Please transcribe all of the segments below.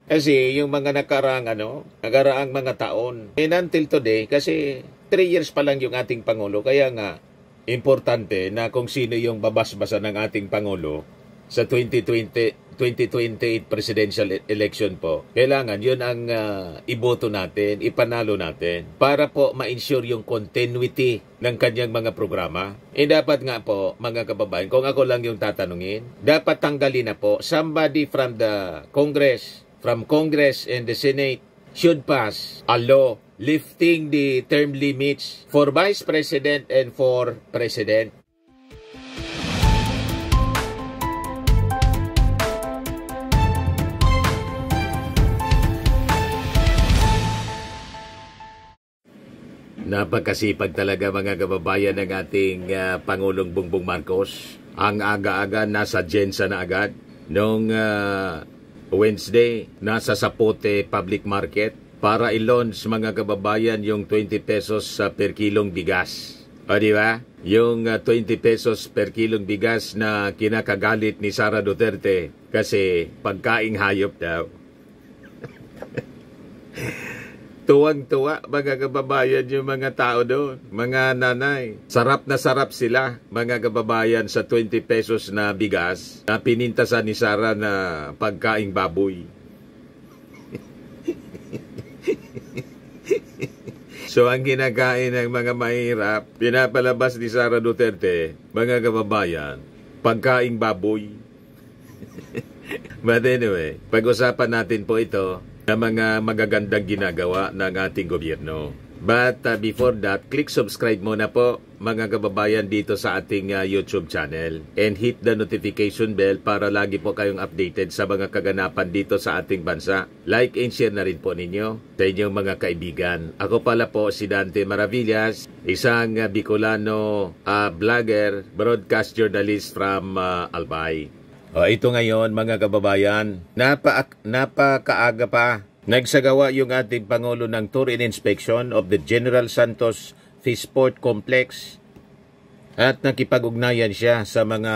Kasi yung mga nakaraang mga taon, and until today, kasi 3 years pa lang yung ating Pangulo, kaya nga, importante na kung sino yung babasbasa ng ating Pangulo sa 2028 presidential election po. Kailangan yun ang iboto natin, ipanalo natin para po ma-ensure yung continuity ng kanyang mga programa. Dapat nga po, mga kababayan, kung ako lang yung tatanungin, dapat tanggalin na po somebody from the Congress and the Senate should pass a law lifting the term limits for Vice President and for President. Napakasipag talaga mga kababayan ng ating Pangulong Bongbong Marcos. Ang aga-aga nasa Jensa na agad. Noong Wednesday, nasa Sapote Public Market para i-launch mga kababayan yung 20 pesos per kilong bigas. O di ba? Yung 20 pesos per kilong bigas na kinakagalit ni Sara Duterte kasi pagkaing hayop daw. Tuwang-tuwa mga kababayan yung mga tao doon, mga nanay. Sarap na sarap sila mga kababayan sa 20 pesos na bigas na pinintasan ni Sara na pagkaing baboy. So ang kinakain ng mga mahirap, pinapalabas ni Sara Duterte, mga kababayan, pagkaing baboy. But anyway, pag-usapan natin po ito na mga magagandang ginagawa ng ating gobyerno. But before that, click subscribe muna po mga kababayan dito sa ating YouTube channel and hit the notification bell para lagi po kayong updated sa mga kaganapan dito sa ating bansa. Like and share na rin po ninyo sa inyong mga kaibigan. Ako pala po si Dante Maravillas, isang Bicolano vlogger, broadcast journalist from Albay. Ito ngayon mga kababayan, napakaaga pa. Nagsagawa yung ating Pangulo ng tour and inspection of the General Santos Fishport Complex at nakipag-ugnayan siya sa mga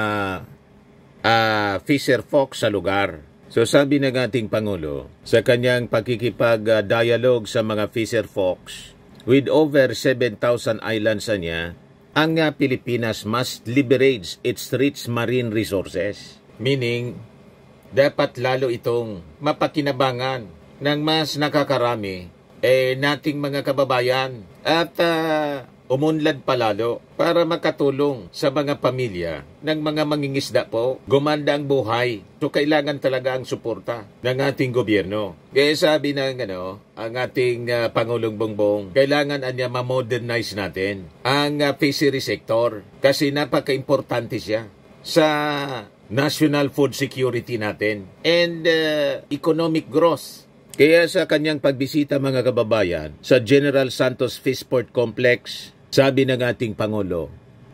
fisher folk sa lugar. So sabi ng ating Pangulo sa kanyang pakikipag-dialogue sa mga fisher folks, with over 7,000 islands niya, ang Pilipinas must leverage its rich marine resources. Meaning, dapat lalo itong mapakinabangan ng mas nakakarami nating mga kababayan at umunlad palalo para makatulong sa mga pamilya ng mga mangingisda po. Gumanda ang buhay. So kailangan talaga ang suporta ng ating gobyerno. Kaya sabi ng ang ating Pangulong Bongbong, kailangan niya ma-modernize natin ang fishery sector kasi napaka-importante siya sa national food security natin and economic growth. Kaya sa kanyang pagbisita mga kababayan sa General Santos Fishport Complex, sabi ng ating Pangulo,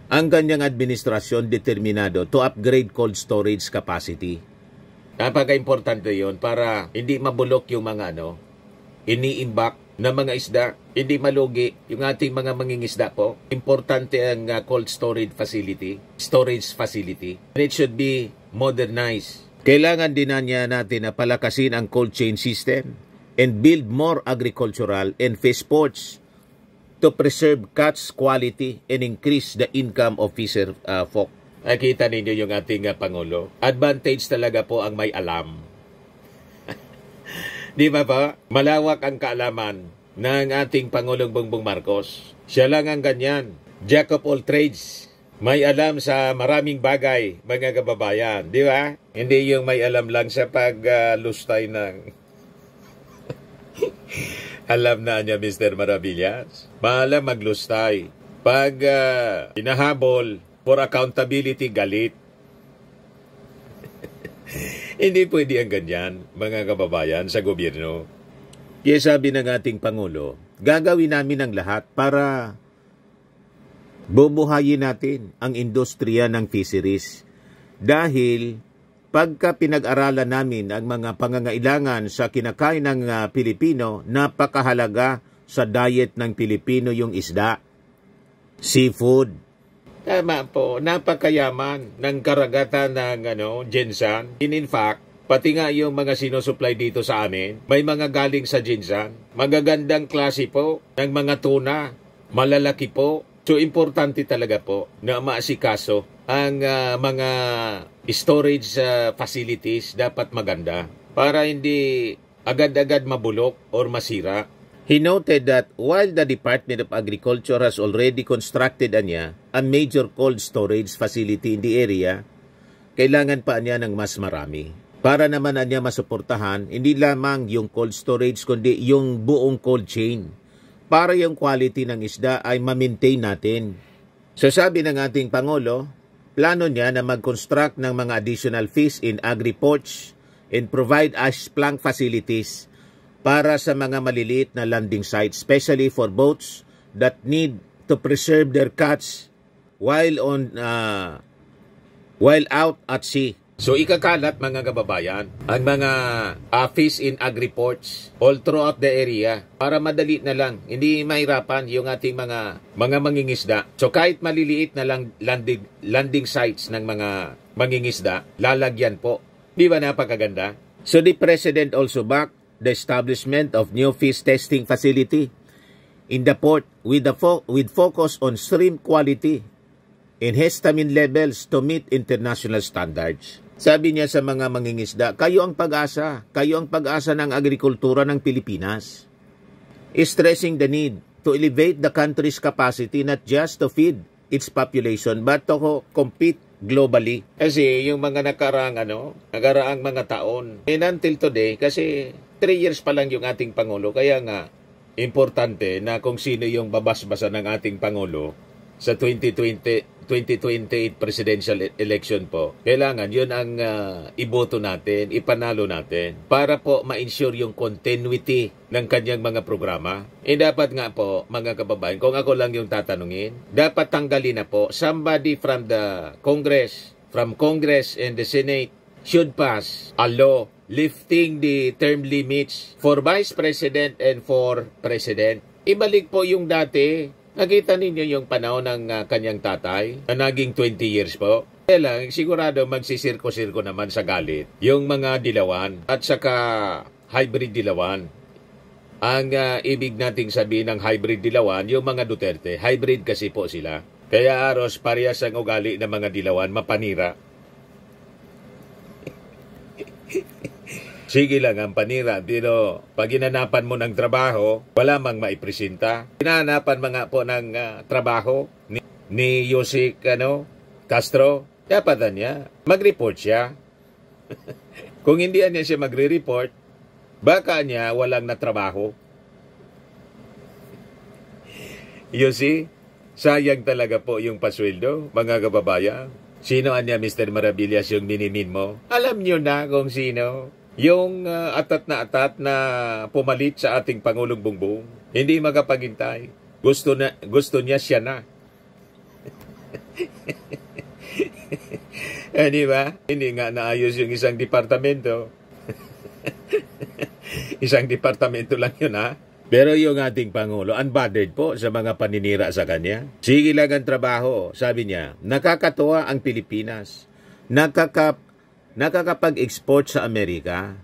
ang kanyang administrasyon determinado to upgrade cold storage capacity. Napaka-importante yon para hindi mabulok yung mga iniimbak na mga isda, hindi malugi yung ating mga mangingisda po. Importante ang cold storage facility. And it should be modernized. Kailangan din natin na palakasin ang cold chain system and build more agricultural and fish ports to preserve catch quality and increase the income of fisher folk. Nakita ninyo yung ating Pangulo. Advantage talaga po ang may alam. Di ba pa? Malawak ang kaalaman ng ating Pangulong Bongbong Marcos. Siya lang ang ganyan. Jack of all trades. May alam sa maraming bagay, mga kababayan. Di ba? Hindi yung may alam lang sa paglustay ng... Alam na niya, Mr. Maravillas. Maalam maglustay. Pag hinahabol for accountability, galit. Hindi pwede ang ganyan, mga kababayan, sa gobyerno. Kaya sabi ng ating Pangulo, gagawin namin ang lahat para bubuhayin natin ang industriya ng fisheries. Dahil pagka pinag-aralan namin ang mga pangangailangan sa kinakain ng Pilipino, napakahalaga sa diet ng Pilipino yung isda, seafood. Tama po, napakayaman ng karagatan ng Jensan. In fact, Pati nga yung mga sinusupply dito sa amin, may mga galing sa Jinsan. Magagandang klase po ng mga tuna, malalaki po. So, importante talaga po na maasikaso ang mga storage facilities dapat maganda para hindi agad-agad mabulok or masira. He noted that while the Department of Agriculture has already constructed a major cold storage facility in the area, kailangan pa niya ng mas marami. Para naman niya masuportahan, hindi lamang yung cold storage, kundi yung buong cold chain. Para yung quality ng isda ay ma-maintain natin. So sabi ng ating Pangulo, plano niya na mag-construct ng mga additional fish in agri-ports and provide ice plank facilities para sa mga maliliit na landing sites, especially for boats that need to preserve their catch while out at sea. So ikakalat mga kababayan ang mga fish in agri-ports all throughout the area para madali na lang, hindi mahirapan yung ating mga mangingisda. So kahit maliliit na lang landing sites ng mga mangingisda, lalagyan po. Di ba napakaganda? So the President also backed the establishment of new fish testing facility in the port with focus on shrimp quality and histamine levels to meet international standards. Sabi niya sa mga mangingisda, kayo ang pag-asa ng agrikultura ng Pilipinas. Stressing the need to elevate the country's capacity not just to feed its population but to compete globally. Kasi yung mga nakaraang mga taon, and until today, kasi 3 years pa lang yung ating Pangulo, kaya nga, importante na kung sino yung babasbasa ng ating Pangulo sa 2028 presidential election po. Kailangan yun ang iboto natin, ipanalo natin para po ma-ensure yung continuity ng kanyang mga programa. Dapat nga po, mga kababayan, kung ako lang yung tatanungin, dapat tanggalin na po somebody from Congress and the Senate should pass a law lifting the term limits for Vice President and for President. Ibalik po yung dati. Nakita ninyo yung panahon ng kanyang tatay na naging 20 years po. Kaya lang, sigurado magsisirko-sirko naman sa galit yung mga dilawan at saka hybrid dilawan. Ang ibig nating sabihin ng hybrid dilawan, yung mga Duterte, hybrid kasi po sila. Kaya aros, parehas ang ugali ng mga dilawan, mapanira. Sige lang ang panira, pero pag inanapan mo ng trabaho, wala mang maipresenta. Inanapan mga po ng trabaho ni Yusik Castro, dapat niya mag-report siya. Kung hindi niya siya magre-report, baka niya walang natrabaho. You see, sayang talaga po yung pasweldo, mga kababayan. Sino niya, Mr. Maravillas, yung minimin mo? Alam niyo na kung sino. Yung atat na pumalit sa ating Pangulong Bongbong, hindi magapagintay. Gusto niya siya na. Di ba? Hindi nga naayos yung isang departamento. Isang departamento lang yun, ha? Pero yung ating Pangulo, unbothered po sa mga paninira sa kanya. Sige lang ang trabaho, sabi niya. Nakakatuwa ang Pilipinas. Nakakapag-export sa Amerika.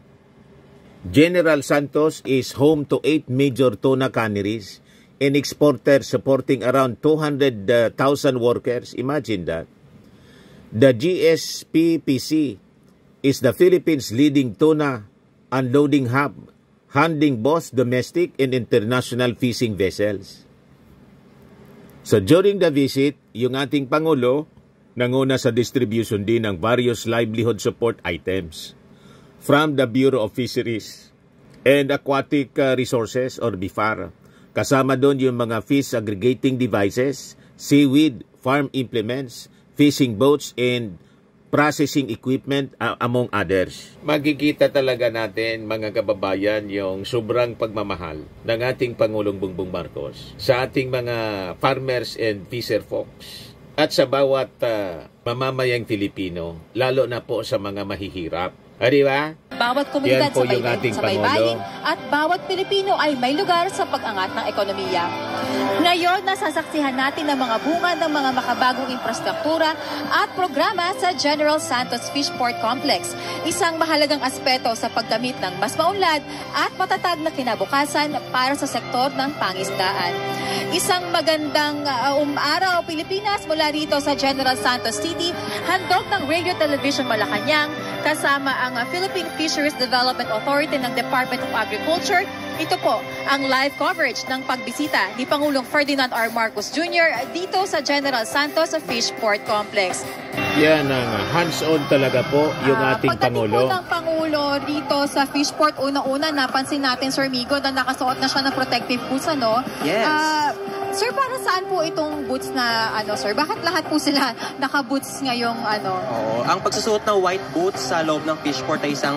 General Santos is home to 8 major tuna canneries and exporters supporting around 200,000 workers. Imagine that. The GSPPC is the Philippines' leading tuna unloading hub, handling both domestic and international fishing vessels. So during the visit, yung ating Pangulo, nanguna sa distribution din ng various livelihood support items from the Bureau of Fisheries and Aquatic Resources or BIFAR. Kasama doon yung mga fish aggregating devices, seaweed, farm implements, fishing boats, and processing equipment among others. Magkikita talaga natin, mga kababayan, yung sobrang pagmamahal ng ating Pangulong Bongbong Marcos sa ating mga farmers and fisher folks. At sa bawat mamamayang Filipino, lalo na po sa mga mahihirap. Di ba? Bawat komunidad Yan po sa yung ating baybayin Pangulo. at bawat Pilipino ay may lugar sa pag-angat ng ekonomiya. Ngayon, nasasaksihan natin ang mga bunga ng mga makabagong infrastruktura at programa sa General Santos Fishport Complex. Isang mahalagang aspeto sa paggamit ng mas maunlad at matatag na kinabukasan para sa sektor ng pangisdaan. Isang magandang araw Pilipinas mula rito sa General Santos City, handog ng Radio Television Malacanang kasama ang Philippine Fisheries Development Authority ng Department of Agriculture. Ito po ang live coverage ng pagbisita ni Pangulong Ferdinand R. Marcos Jr. dito sa General Santos Fishport Complex. Yan ang hands-on talaga po yung ating Pangulo. Pagdating po ng Pangulo dito sa Fishport, unang-una napansin natin, Sir Migo, na nakasuot na siya ng protective boots, ano? Yes. Sir, para saan po itong boots na, sir? Bakit lahat po sila naka-boots ngayong, Oo, ang pagsusuot ng white boots sa loob ng Fishport ay isang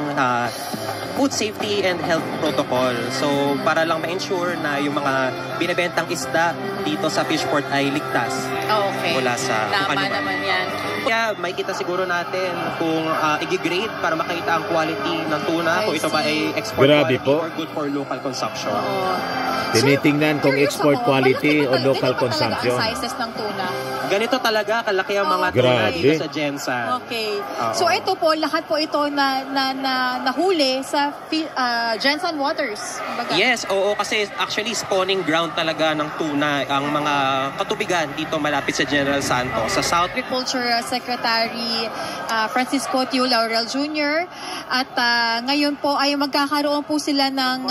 food safety and health protocol. So, para lang ma-ensure na yung mga binibentang isda dito sa Fishport ay ligtas. Okay. Mula sa Tama naman yan. Kaya may kita siguro natin kung i-grade para makita ang quality ng tuna, kung ito ba ay export Grabe quality po. or good for local consumption. Oo. Tinitingnan kung Curious export ako, quality o malaki ba local talaga consumption. ang sizes ng tuna? Ganito talaga, kalaki ang mga tuna Grabe. dito sa Gensan. Okay. Oo. So ito po, lahat po ito na nahuli sa Gensan Waters. Kumbaga. Yes, oo, kasi actually spawning ground talaga ng tuna ang mga katubigan dito malapit sa General Santos, sa South. Agriculture Secretary Francisco Tio Laurel Jr. At ngayon po ay magkakaroon po sila ng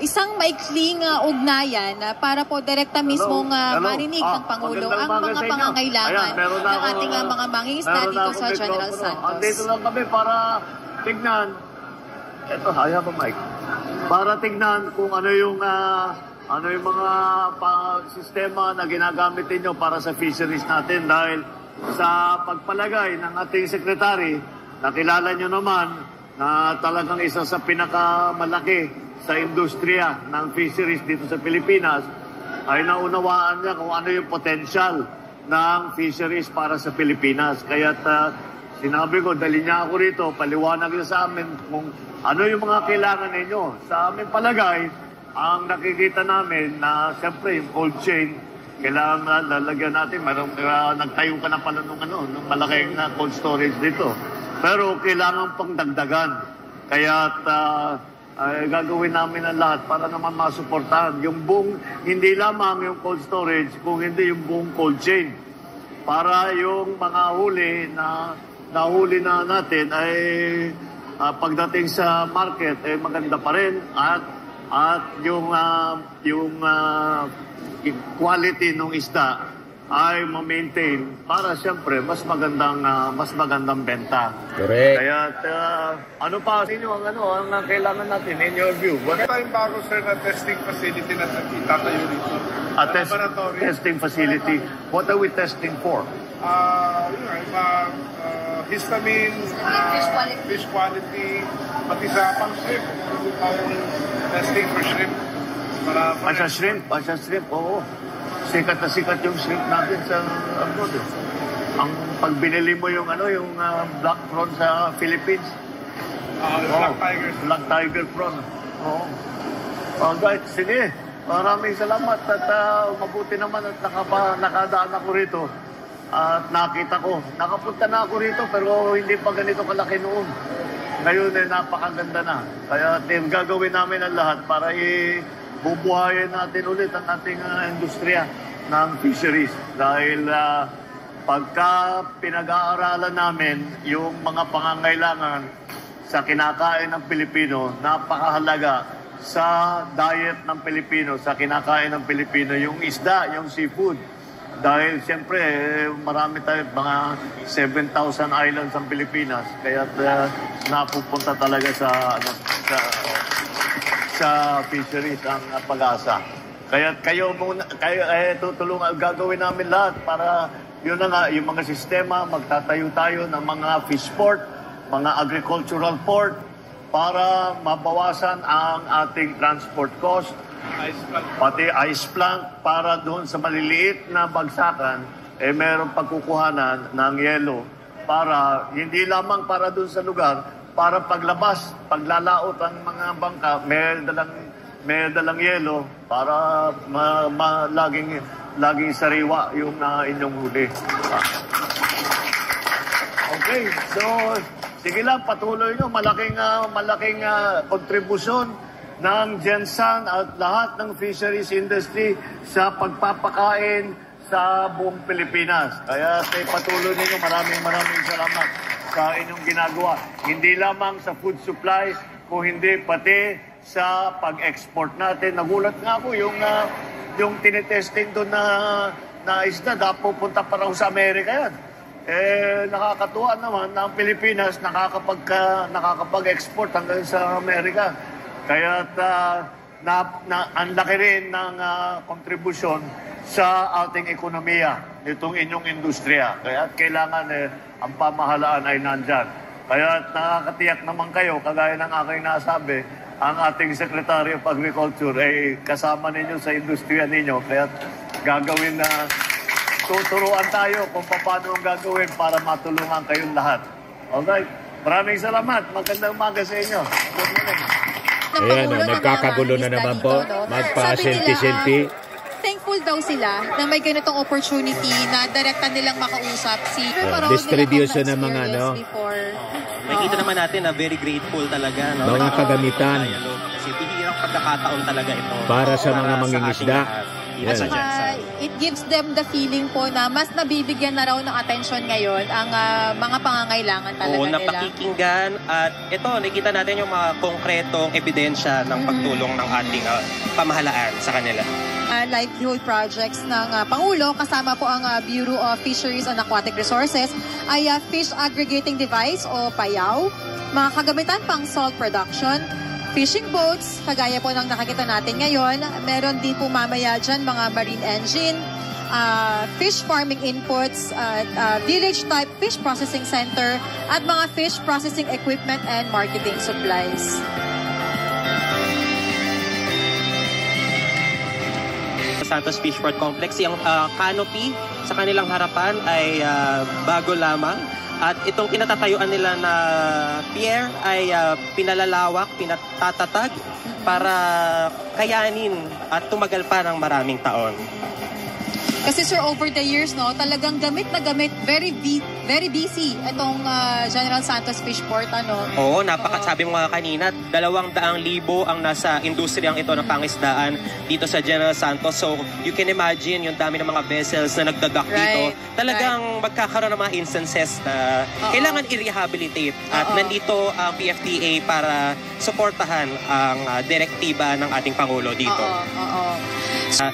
isang maikling ugnayan para po direkta mismong marinig ng Pangulo ang mga pangangailangan ng ating mga mangingisda dito sa General Santos. Dito lang kami para tignan. Ito, I have a mic. Para tignan kung ano yung mga sistema na ginagamit ninyo para sa fisheries natin dahil sa pagpalagay ng ating sekretary, nakilala nyo naman na talagang isa sa pinakamalaki sa industriya ng fisheries dito sa Pilipinas, ay naunawaan niya kung ano yung potential ng fisheries para sa Pilipinas. Kaya sinabi ko, dali niya ako rito, paliwanag niya sa amin kung ano yung mga kailangan ninyo. Sa aming palagay, ang nakikita namin na siyempre yung cold chain, kailangan lalagyan natin. Nagtayo ka na pala nung malaking cold storage dito. Pero kailangan pang dagdagan. Kaya gagawin namin ang lahat para naman masuportahan yung buong, hindi lamang yung cold storage, kung hindi yung buong cold chain. Para yung mga huli na nahuli na natin ay pagdating sa market ay maganda pa rin at yung quality ng isda ay ma-maintain para siyempre mas magandang benta. Correct. Kaya ano pa sa inyo ang kailangan natin in your view? Meron tayong bago, sir, na testing facility na itatayo rito. Laboratory. Testing facility. What are we testing for? Histamine, fish quality, pati sa pang-shrimp. Testing for shrimp. Sa shrimp, oo. Sikat na sikat yung shrimp natin sa abroad. Ang pag binili mo yung black prawn sa Philippines. Black tiger prawn. Oo. Alright, sige. Maraming salamat at mabuti naman at nakadaan ako rito. At nakita ko, nakapunta na ako rito pero hindi pa ganito kalaki noon. Ngayon ay napakaganda na. Kaya gagawin namin ang lahat para bubuhayin natin ulit ang ating industriya ng fisheries. Dahil pagka pinag-aaralan namin yung mga pangangailangan sa kinakain ng Pilipino, napakahalaga sa diet ng Pilipino, sa kinakain ng Pilipino, yung isda, yung seafood. Dahil siyempre, marami tayo, mga 7,000 islands ang Pilipinas, kaya napupunta talaga sa fisheries ang pag-asa. Kaya tutulungan, gagawin namin lahat para yun na nga, yung mga sistema, magtatayo tayo ng mga fish port, mga agricultural port, para mabawasan ang ating transport cost, pati ice plant, para doon sa maliliit na bagsakan, mayroong pagkukuhanan ng yelo para hindi lamang para doon sa lugar, para paglabas, paglalaot ang mga bangka, may dalang yelo para laging sariwa yung inyong huli. Okay, so sige lang, patuloy nyo. Malaking kontribusyon ng Gensan at lahat ng fisheries industry sa pagpapakain sa buong Pilipinas. Kaya patuloy ninyo. Maraming salamat sa inyong ginagawa. Hindi lamang sa food supply, kung hindi pati sa pag-export natin. Nagulat nga ako yung tinitesting doon na isda, pupunta pa raw sa Amerika yan. Nakakatuwa naman na ang Pilipinas nakakapag-export hanggang sa Amerika. Kaya ang laki rin ng kontribusyon sa ating ekonomiya nitong inyong industriya. Kaya kailangan ang pamahalaan ay nandyan. Kaya nakakatiyak naman kayo, kagaya ng aking nasabi, ang ating Secretary of Agriculture ay kasama ninyo sa industriya ninyo. Kaya gagawin na tuturuan tayo kung paano ang gagawin para matulungan kayong lahat. Okay? Maraming salamat. Magandang umaga sa inyo. Good morning. Ayan, nagkakagulo na naman po. Magpa-selfie-selfie. Thankful daw sila na may ganitong opportunity na direkta nilang makausap si distribution ng mga nakita naman natin na very grateful talaga. No? Mga kagamitan. Kasi bihirang pagkakataon talaga ito. Para sa mga mangingisda. At saka, it gives them the feeling po na mas nabibigyan na raw ng atensyon ngayon ang mga pangangailangan talaga nila. Napakikinggan. At ito, nakikita natin yung mga konkretong ebidensya ng pagtulong ng ating pamahalaan sa kanila. Livelihood projects ng Pangulo, kasama po ang Bureau of Fisheries and Aquatic Resources, ay Fish Aggregating Device o PAYAW, mga kagamitan pang salt production, fishing boats, kagaya po ng nakakita natin ngayon. Meron din po mamaya dyan mga marine engine, fish farming inputs, village-type fish processing center, at mga fish processing equipment and marketing supplies. Santos Fishport Complex, yung canopy sa kanilang harapan ay bago lamang. At itong kinatatayuan nila na pier ay pinalalawak, pinatatatag para kayanin at tumagal pa ng maraming taon. Kasi sir, over the years, no, talagang gamit na gamit, very busy itong General Santos Fishport, ano? Oo, sabi mo nga kanina, 200,000 ang nasa industriyang ito ng pangisdaan dito sa General Santos. So, you can imagine yung dami ng mga vessels na nagdadock dito. Talagang magkakaroon ng mga instances na kailangan i-rehabilitate. At nandito ang PFTA para suportahan ang direktiba ng ating Pangulo dito.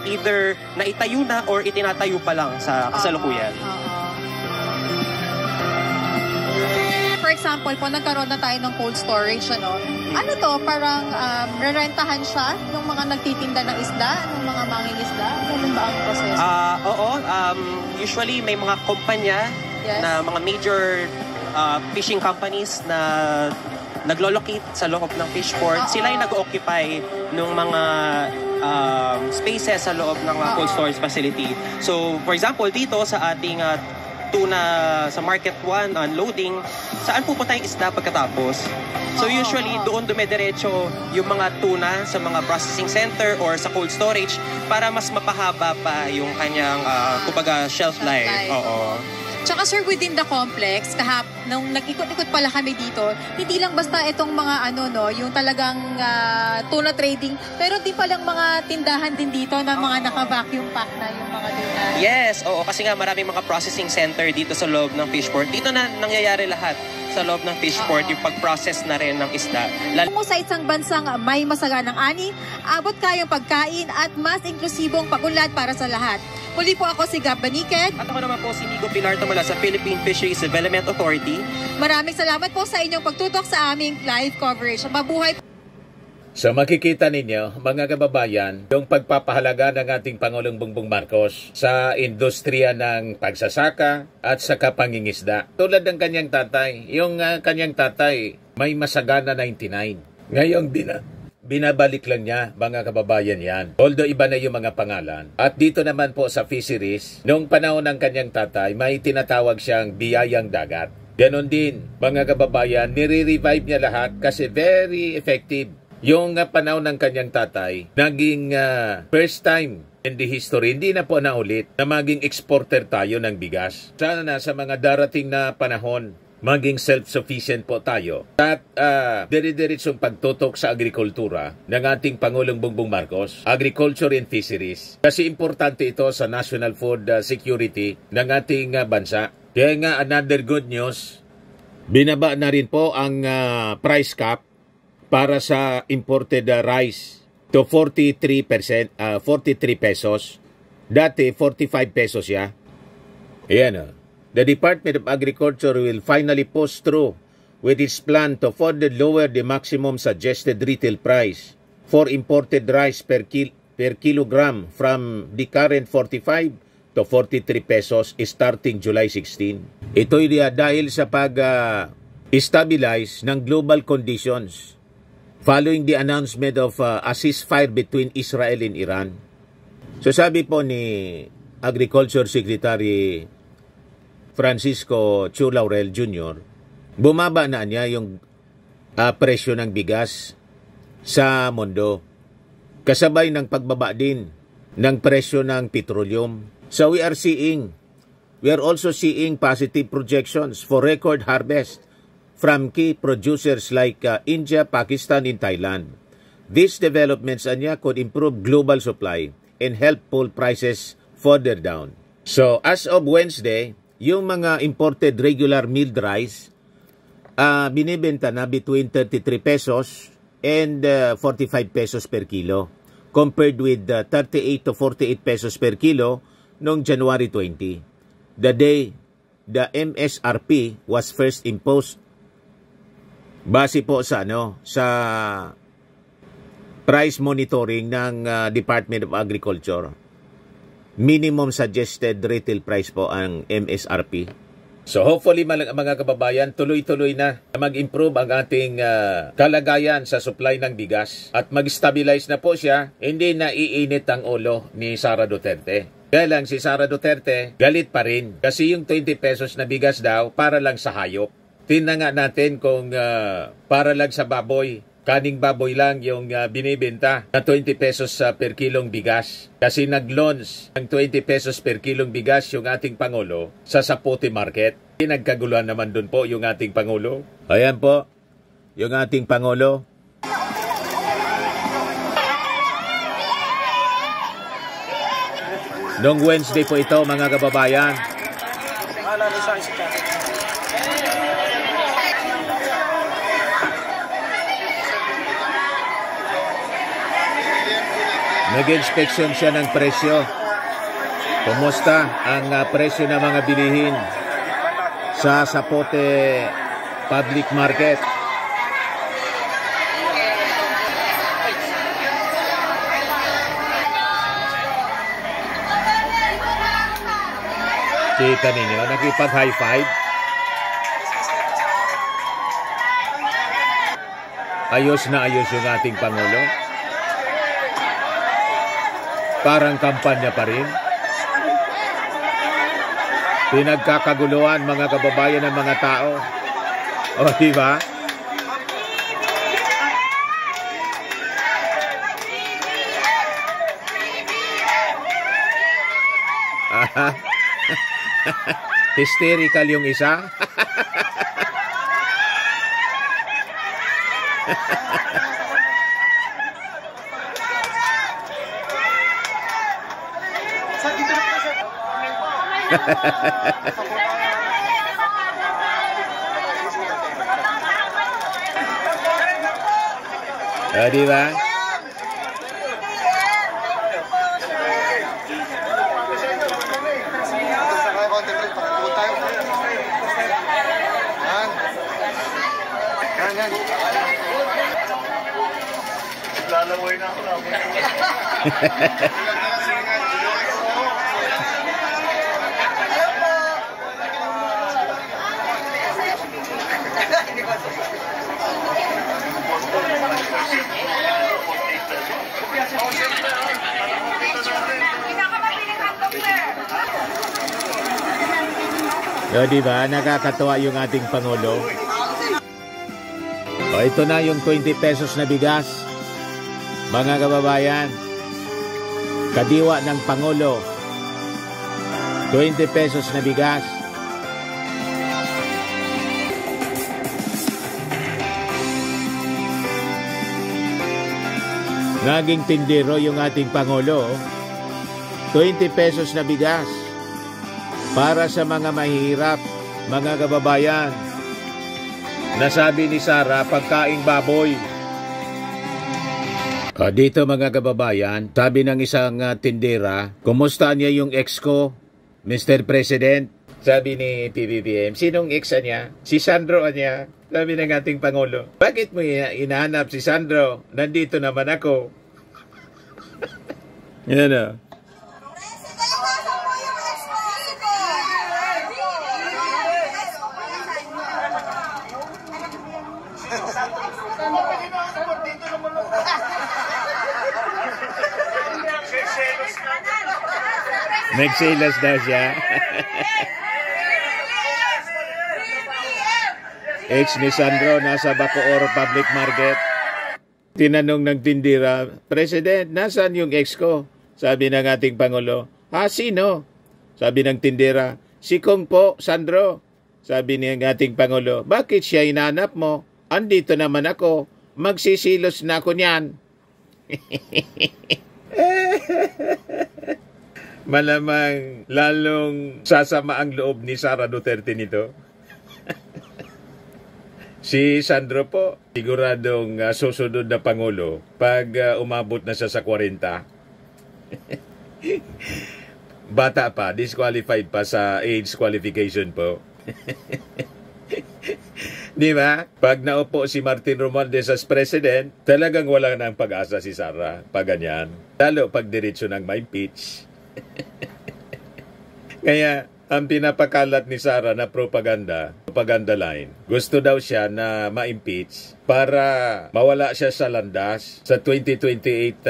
Either naitayo na or itinatayo pa lang sa kasalukuyan. For example, po nagkaroon na tayo ng cold storage, ano? Ano to? Parang rerentahan siya ng mga nagtitinda ng isda, ng mga mangingisda? Ganun ba ang proseso? Oo. Usually, may mga kumpanya na mga major fishing companies na naglo-locate sa loob ng fishport. Sila yung nag-occupy ng mga spaces sa loob ng cold storage facility. So, for example, dito sa ating tuna sa Market 1 unloading, saan pupunta yung isda pagkatapos? So usually doon dumediretso yung mga tuna sa mga processing center or sa cold storage para mas mapahaba pa yung kanyang kumbaga shelf life. Oo. Tsaka sir, within the complex, nung nag-ikot-ikot pala kami dito, hindi lang basta itong mga yung talagang tuna trading, pero di palang mga tindahan din dito na mga naka-vacuum pack na yung mga tuna. Yes, oo, kasi nga maraming mga processing center dito sa loob ng fishport. Dito na nangyayari lahat sa loob ng fishport, yung pag-process na rin ng isda. Kung sa isang bansang may masaganang ani, abot kayang pagkain at mas inklusibong pag-unlad para sa lahat. Muli po ako si Gab Baniket. At ako naman po si Nico Pilar mula sa Philippine Fisheries Development Authority. Maraming salamat po sa inyong pagtutok sa aming live coverage. Mabuhay! So makikita ninyo, mga kababayan, yung pagpapahalaga ng ating Pangulong Bongbong Marcos sa industriya ng pagsasaka at sa kapangingisda. Tulad ng kanyang tatay, yung kanyang tatay may masagana 99. Ngayong binabalik lang niya, mga kababayan yan. Although iba na yung mga pangalan. At dito naman po sa fisheries, noong panahon ng kanyang tatay, may tinatawag siyang biyayang dagat. Ganon din, mga kababayan, nire-revive niya lahat kasi very effective. Yung panahon ng kanyang tatay, naging first time in the history, hindi na po naulit na maging exporter tayo ng bigas. Sana na sa mga darating na panahon, maging self-sufficient po tayo. At dire-diretsong pagtutok sa agrikultura ng ating Pangulong Bongbong Marcos, agriculture and fisheries. Kasi importante ito sa national food security ng ating bansa. Kaya nga another good news, binaba na rin po ang price cap para sa imported rice to 43 pesos. Dati 45 pesos ya. Ayan The Department of Agriculture will finally push through with its plan to further lower the maximum suggested retail price for imported rice per kilogram from the current 45 to 43 pesos starting July 16. Ito'y dahil sa pag-stabilize ng global conditions following the announcement of a ceasefire between Israel and Iran. So sabi po ni Agriculture Secretary Francisco Chu Laurel Jr., bumaba na niya yung presyo ng bigas sa mundo. Kasabay ng pagbaba din ng presyo ng petroleum. So we are also seeing positive projections for record harvest from key producers like India, Pakistan, and Thailand. These developments could improve global supply and help pull prices further down. So as of Wednesday, yung mga imported regular milled rice, binibenta na between 33 pesos and 45 pesos per kilo, compared with 38 to 48 pesos per kilo noong January 20, the day the MSRP was first imposed. Base po sa price monitoring ng Department of Agriculture. Minimum suggested retail price po ang MSRP. So hopefully mga kababayan, tuloy-tuloy na mag-improve ang ating kalagayan sa supply ng bigas at mag-stabilize na po siya, hindi na iinit ang ulo ni Sara Duterte. Kaya lang si Sara Duterte galit pa rin kasi yung 20 pesos na bigas daw para lang sa hayop. Tingnan nga natin kung para lang sa baboy. Kaning baboy lang yung binibenta na 20 pesos per kilong bigas. Kasi nag-launch ng 20 pesos per kilong bigas yung ating Pangulo sa Sapote Market. Nagkaguluhan naman dun po yung ating Pangulo. Ayan po, yung ating Pangulo. Noong Wednesday po ito, mga kababayan. Nag-inspection siya ng presyo. Kumusta ang presyo ng mga bilihin sa Sapote Public Market? Kita ninyo, nakipag-high five. Ayos na ayos yung ating Pangulo. Parang kampanya pa rin. Pinagkakaguluhan mga kababayan ng mga tao. O, diba? Hysterical yung isa. Di ba? Lalaway na ako. O, di ba? Nakakatuwa yung ating Pangulo. O, ito na yung 20 pesos na bigas. Mga kababayan, kadiwa ng Pangulo, 20 pesos na bigas. Naging tindero yung ating Pangulo, 20 pesos na bigas para sa mga mahihirap, mga kababayan. Nasabi ni Sara, pagkaing baboy. Dito mga kababayan, sabi ng isang tindera, kumusta niya yung ex ko, Mr. President? Sabi ni PBBM, sinong ex niya? Si Sandro niya. Sabi ng ating Pangulo, bakit mo inahanap si Sandro? Nandito naman ako. Yan o. Nagsilas daw siya. Ex ni Sandro nasa Bacoor Public Market. Tinanong ng tindira, President, nasaan yung ex ko? Sabi ng ating Pangulo, sino? Sabi ng tindira, si Kong po, Sandro. Sabi ng ating Pangulo, bakit siya hinanap mo? Andito naman ako. Magsisilos na ako niyan. Malamang lalong sasama ang loob ni Sara Duterte nito. Si Sandro po, siguradong susunod na Pangulo pag umabot na siya sa 40. Bata pa, disqualified pa sa age qualification po. Di ba? Pag naupo si Martin Romualdez as president, talagang wala nang pag-asa si Sara pag ganyan. Lalo pag diretso ng ma-impeach. Kaya ang pinapakalat ni Sara na propaganda line, gusto daw siya na ma-impeach para mawala siya sa landas sa 2028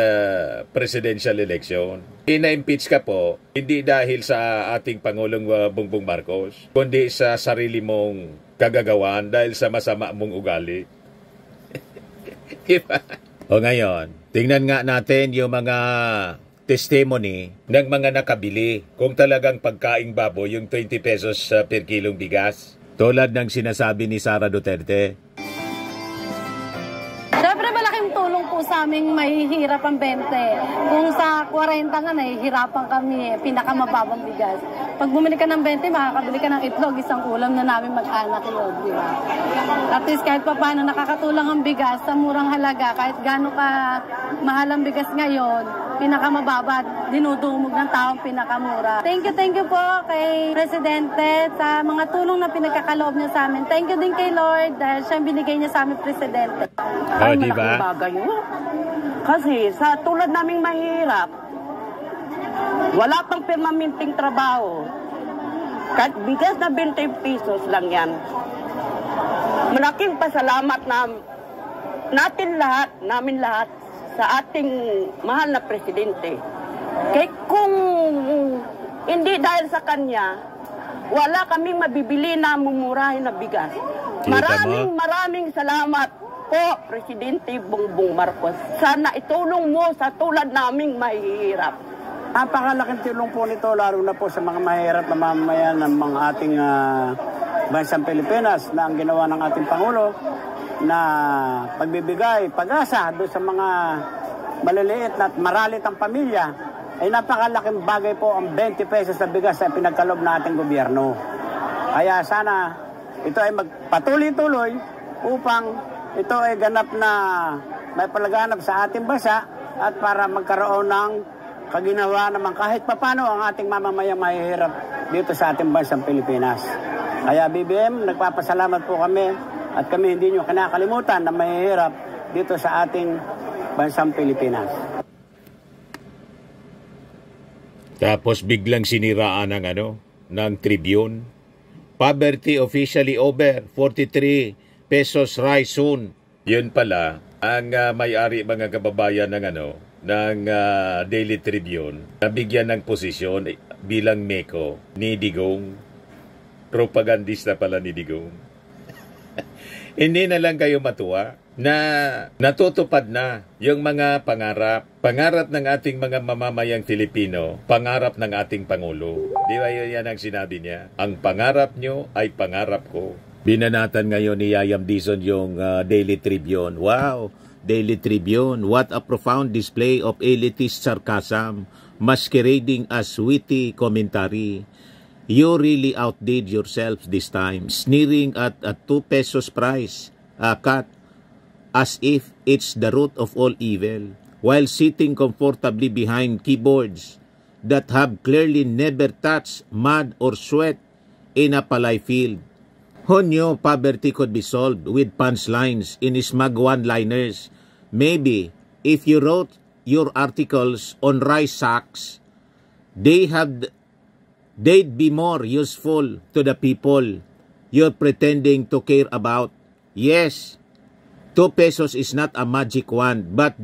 presidential election. Ina-impeach ka po, hindi dahil sa ating Pangulong Bongbong Marcos, kundi sa sarili mong kagagawan dahil sa masama mong ugali. Diba? O ngayon, tingnan nga natin yung mga testimony ng mga nakabili kung talagang pagkaing baboy yung 20 pesos per kilong bigas. Tulad ng sinasabi ni Sara Duterte. Siyempre malaking tulong po sa aming mahihirap ang 20. Kung sa 40 nga nahihirapan kami, pinakamababang bigas. Pag bumili ka ng 20, makakabili ka ng itlog, isang ulam na namin mag-anak yun, di ba? At least kahit pa paano nakakatulong ang bigas sa murang halaga, kahit gano'n ka mahal ang bigas ngayon, pinakamababa, dinudumog ng taong pinakamura. Thank you po kay Presidente sa mga tulong na pinagkakaloob niya sa amin. Thank you din kay Lord dahil siyang binigay niya sa amin, Presidente. Ay, diba? malaking bagay yun. Kasi sa tulad naming mahirap, wala pang permanenteng trabaho. Kahit bigas na 20 pesos lang yan. Malaking pasalamat na namin lahat sa ating mahal na presidente. Kaya kung hindi dahil sa kanya, wala kaming mabibili na mumurahin na bigas. Maraming salamat po, Presidente Bongbong Marcos. Sana itulong mo sa tulad naming mahihirap. Napakalaking tulong po nito, lalo na po sa mga mahirap na mamamayan ng mga ating bansang Pilipinas na ang ginawa ng ating Pangulo na pagbibigay pag-asa doon sa mga maliliit at maralit ang pamilya, ay napakalaking bagay po ang 20 pesos na bigas na pinagkaloob na ating gobyerno. Kaya sana ito ay magpatuloy-tuloy upang ito ay ganap na may palaganap sa ating bansa at para magkaroon ng kaginawa naman kahit papano ang ating mamamayang mahihirap dito sa ating bansang Pilipinas. Kaya BBM, nagpapasalamat po kami at kami hindi nyo kinakalimutan na mahihirap dito sa ating bansang Pilipinas. Tapos biglang siniraan ng Tribune. Poverty officially over, 43 pesos rise soon. Yun pala ang may-ari mga kababayan ng Daily Tribune, nabigyan ng posisyon bilang Meko ni Digong. Propagandista pala ni Digong. Hindi na lang kayo matuwa na natutupad na yung mga pangarap ng ating mga mamamayang Filipino, pangarap ng ating Pangulo. Di ba yan ang sinabi niya? Ang pangarap nyo ay pangarap ko. Binanatan ngayon ni Yayam Dizon yung Daily Tribune. Wow! Daily Tribune, what a profound display of elitist sarcasm, masquerading as witty commentary. You really outdid yourself this time, sneering at a 2 pesos price cut as if it's the root of all evil, while sitting comfortably behind keyboards that have clearly never touched mud or sweat in a palay field. Who knew poverty could be solved with punchlines in smug one-liners? Maybe if you wrote your articles on rice sacks, they'd be more useful to the people you're pretending to care about. Yes, 2 pesos is not a magic wand, but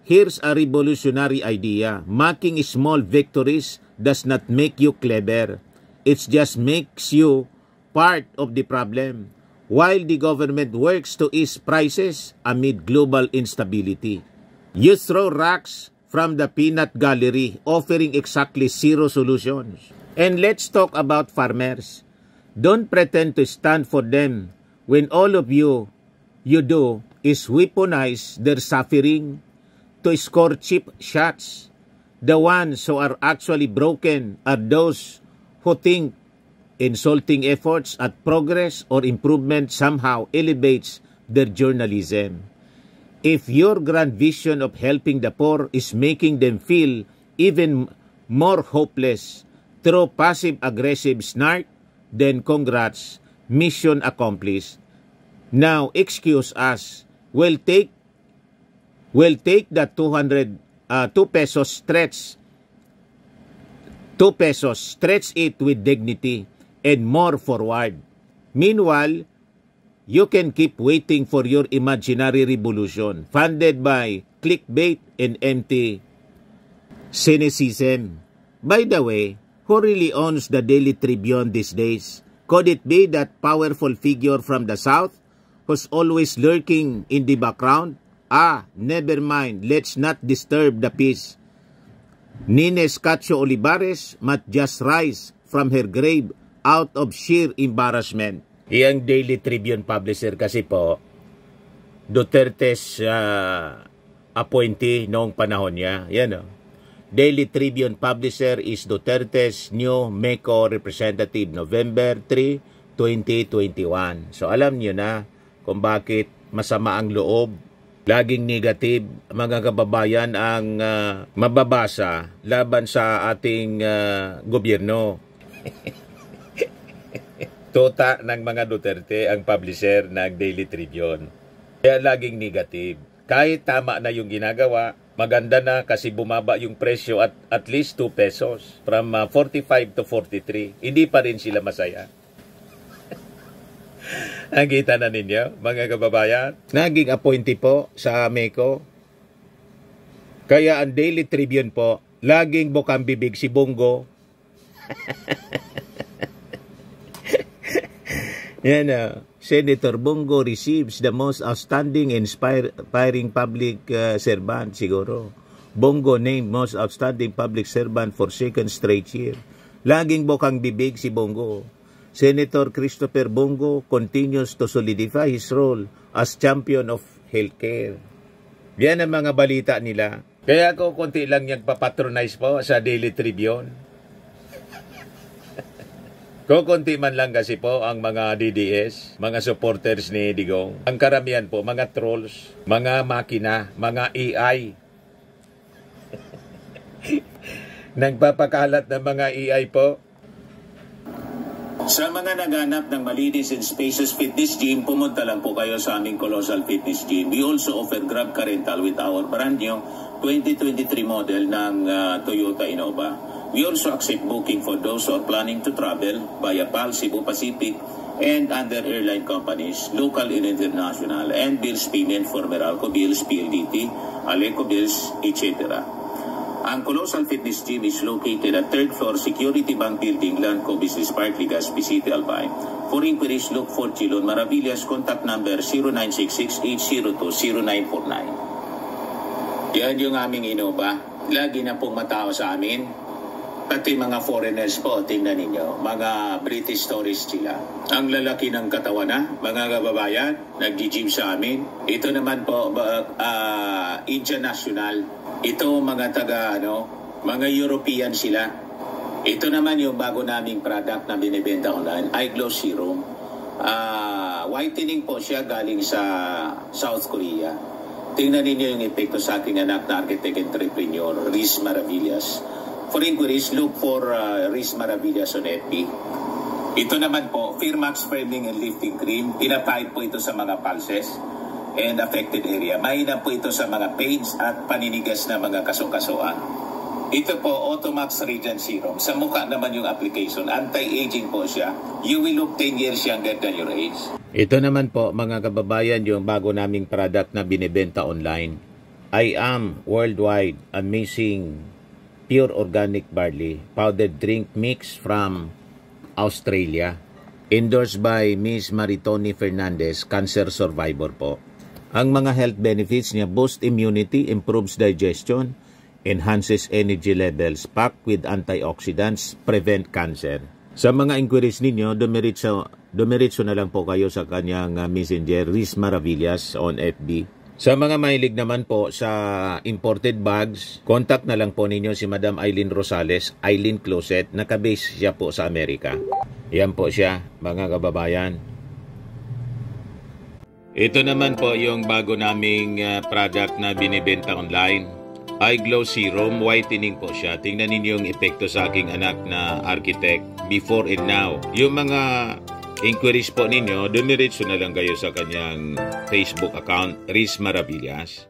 here's a revolutionary idea. Marking small victories does not make you clever. It just makes you part of the problem, while the government works to ease prices amid global instability. You throw rocks from the peanut gallery, offering exactly 0 solutions. And let's talk about farmers. Don't pretend to stand for them when all of you do is weaponize their suffering to score cheap shots. The ones who are actually broken are those who think insulting efforts at progress or improvement somehow elevates their journalism. If your grand vision of helping the poor is making them feel even more hopeless through passive-aggressive snark, then congrats, mission accomplished. Now, excuse us. We'll take the 2 pesos stretch. 2 pesos, stretch it with dignity and more forward. Meanwhile, you can keep waiting for your imaginary revolution funded by clickbait and empty cynicism. By the way, who really owns the Daily Tribune these days? Could it be that powerful figure from the South who's always lurking in the background? Never mind. Let's not disturb the peace. Nines Cacho Olivares might just rise from her grave out of sheer embarrassment. Iyang Daily Tribune publisher kasi po, Duterte's appointee noong panahon niya. Yan o. Daily Tribune publisher is Duterte's new MECO representative, November 3, 2021. So alam niyo na kung bakit masama ang loob, laging negative, mga kababayan ang mababasa laban sa ating gobyerno. Tuta ng mga Duterte ang publisher ng Daily Tribune. Kaya laging negative. Kahit tama na yung ginagawa, maganda na kasi bumaba yung presyo at least 2 pesos from 45 to 43. Hindi pa rin sila masaya. Ang kita na ninyo, mga kababayan. Naging appointee po sa MECO. Kaya ang Daily Tribune po, laging bukang bibig si Bongo. Yan na. Senator Bongo receives the most outstanding and inspiring public servant siguro. Bongo named most outstanding public servant for 2nd straight year. Laging bukang bibig si Bongo. Senator Christopher Bongo continues to solidify his role as champion of healthcare. Yan ang mga balita nila. Kaya ako konti lang yung papatronize po sa Daily Tribune. Kukunti man lang kasi po ang mga DDS, mga supporters ni Digong. Ang karamihan po, mga trolls, mga makina, mga AI. Nagpapakalat ng mga AI po. Sa mga naghanap ng malinis and spacious fitness gym, pumunta lang po kayo sa aming Colossal Fitness Gym. We also offer Grab Car Rental with our brand new 2023 model ng Toyota Innova. We also accept booking for those who are planning to travel via PAL, Cebu Pacific, and other airline companies, local and international, and bills payment for Meralco Bills, PLDT, Aleco Bills, etc. Ang Colossal Fitness Gym is located at 3rd floor Security Bank Building, Lanco Business Park, Legazpi City, Albay. For inquiries, look for Chilon Maravillas. Contact number 0966-802-0949. Yan yung aming Innova. Lagi na pong matao sa amin. Pati mga foreigners po, tingnan ninyo. Mga British tourists sila. Ang lalaki ng katawan na, mga kababayan, nag-gym sa amin. Ito naman po, Indian National. Ito mga mga European sila. Ito naman yung bago naming product na binibenta online, iGlow Serum. Whitening po siya galing sa South Korea. Tingnan ninyo yung epekto sa aking anak na architect entrepreneur, Riz Maravillas. For inquiries, look for Riz Maravillas on FB. Ito naman po, Firmax Firming and Lifting Cream. Pinapahid po ito sa mga pulses and affected area. Mahina po ito sa mga pains at paninigas na mga kasukasuan. Ito po, Automax Radiant Serum. Sa mukha naman yung application. Anti-aging po siya. You will look 10 years younger than your age. Ito naman po, mga kababayan, yung bago naming product na binibenta online. I Am Worldwide Amazing Pure Organic Barley Powdered Drink Mix from Australia. Endorsed by Miss Maritoni Fernandez, cancer survivor po. Ang mga health benefits niya, boost immunity, improves digestion, enhances energy levels, packed with antioxidants, prevent cancer. Sa mga inquiries ninyo, dumiretso na lang po kayo sa kanyang messenger, Riz Maravillas on FB. Sa mga mahilig naman po sa imported bags, contact na lang po ninyo si Madam Eileen Rosales, Eileen Closet, nakabase siya po sa Amerika. Yan po siya, mga kababayan. Ito naman po yung bago naming product na binibenta online. iGlow Serum, whitening po siya. Tingnan ninyo yung epekto sa aking anak na architect before and now. Yung mga inquiries po ninyo, dumiretso na lang kayo sa kanyang Facebook account, Riz Maravillas.